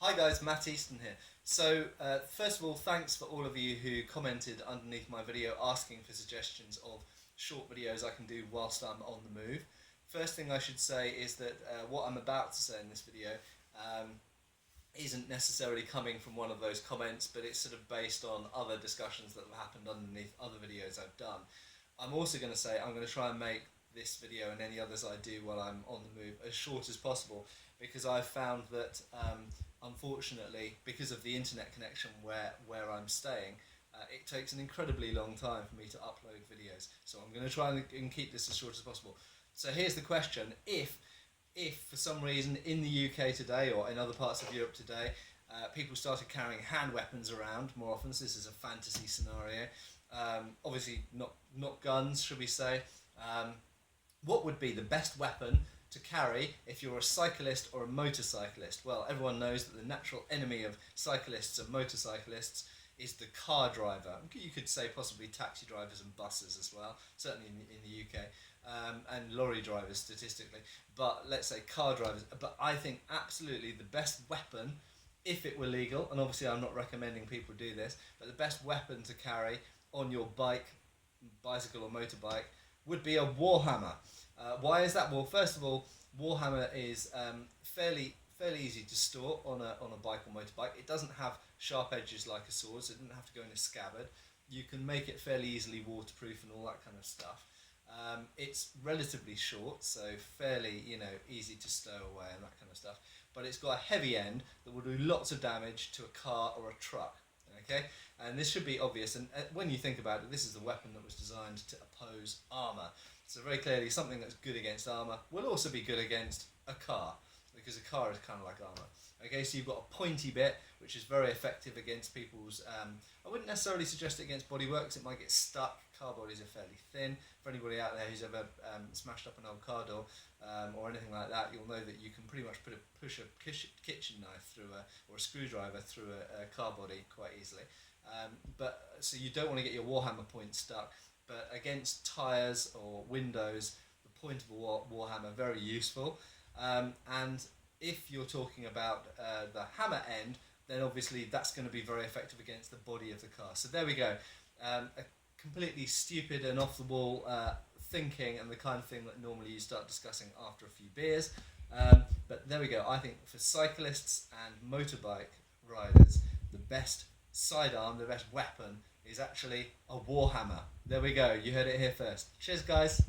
Hi guys, Matt Easton here. First of all, thanks for all of you who commented underneath my video asking for suggestions of short videos I can do whilst I'm on the move. First thing I should say is that what I'm about to say in this video um, isn't necessarily coming from one of those comments, but it's sort of based on other discussions that have happened underneath other videos I've done. I'm also going to say I'm going to try and make this video and any others I do while I'm on the move as short as possible, because I've found that unfortunately, because of the internet connection where I'm staying, it takes an incredibly long time for me to upload videos. So I'm going to try and keep this as short as possible. So here's the question: if for some reason in the UK today or in other parts of Europe today, people started carrying hand weapons around more often, so this is a fantasy scenario, obviously not guns, should we say, what would be the best weapon to carry if you're a cyclist or a motorcyclist? Well, everyone knows that the natural enemy of cyclists and motorcyclists is the car driver. You could say possibly taxi drivers and buses as well, certainly in the UK, and lorry drivers statistically, but let's say car drivers. But I think absolutely the best weapon, if it were legal, and obviously I'm not recommending people do this, but the best weapon to carry on your bike, bicycle or motorbike would be a warhammer. Why is that? Well, first of all, warhammer is fairly easy to store on a bike or motorbike. It doesn't have sharp edges like a sword, so it doesn't have to go in a scabbard. You can make it fairly easily waterproof and all that kind of stuff. It's relatively short, so fairly easy to stow away and that kind of stuff. But it's got a heavy end that will do lots of damage to a car or a truck. Okay, and this should be obvious. And when you think about it, this is the weapon that was designed to oppose armour. So very clearly, something that's good against armour will also be good against a car, because a car is kind of like armour. Okay, so you've got a pointy bit, which is very effective against people's, I wouldn't necessarily suggest it against bodyworks, it might get stuck. Car bodies are fairly thin. For anybody out there who's ever smashed up an old car door or anything like that, you'll know that you can pretty much push a kitchen knife through or a screwdriver through a car body quite easily. So you don't want to get your warhammer point stuck, but against tyres or windows, the point of a warhammer, very useful. And if you're talking about the hammer end, then obviously that's going to be very effective against the body of the car. So there we go. A completely stupid and off the wall thinking, and the kind of thing that normally you start discussing after a few beers. But there we go. I think for cyclists and motorbike riders, the best sidearm, the best weapon is actually a warhammer. There we go. You heard it here first. Cheers, guys.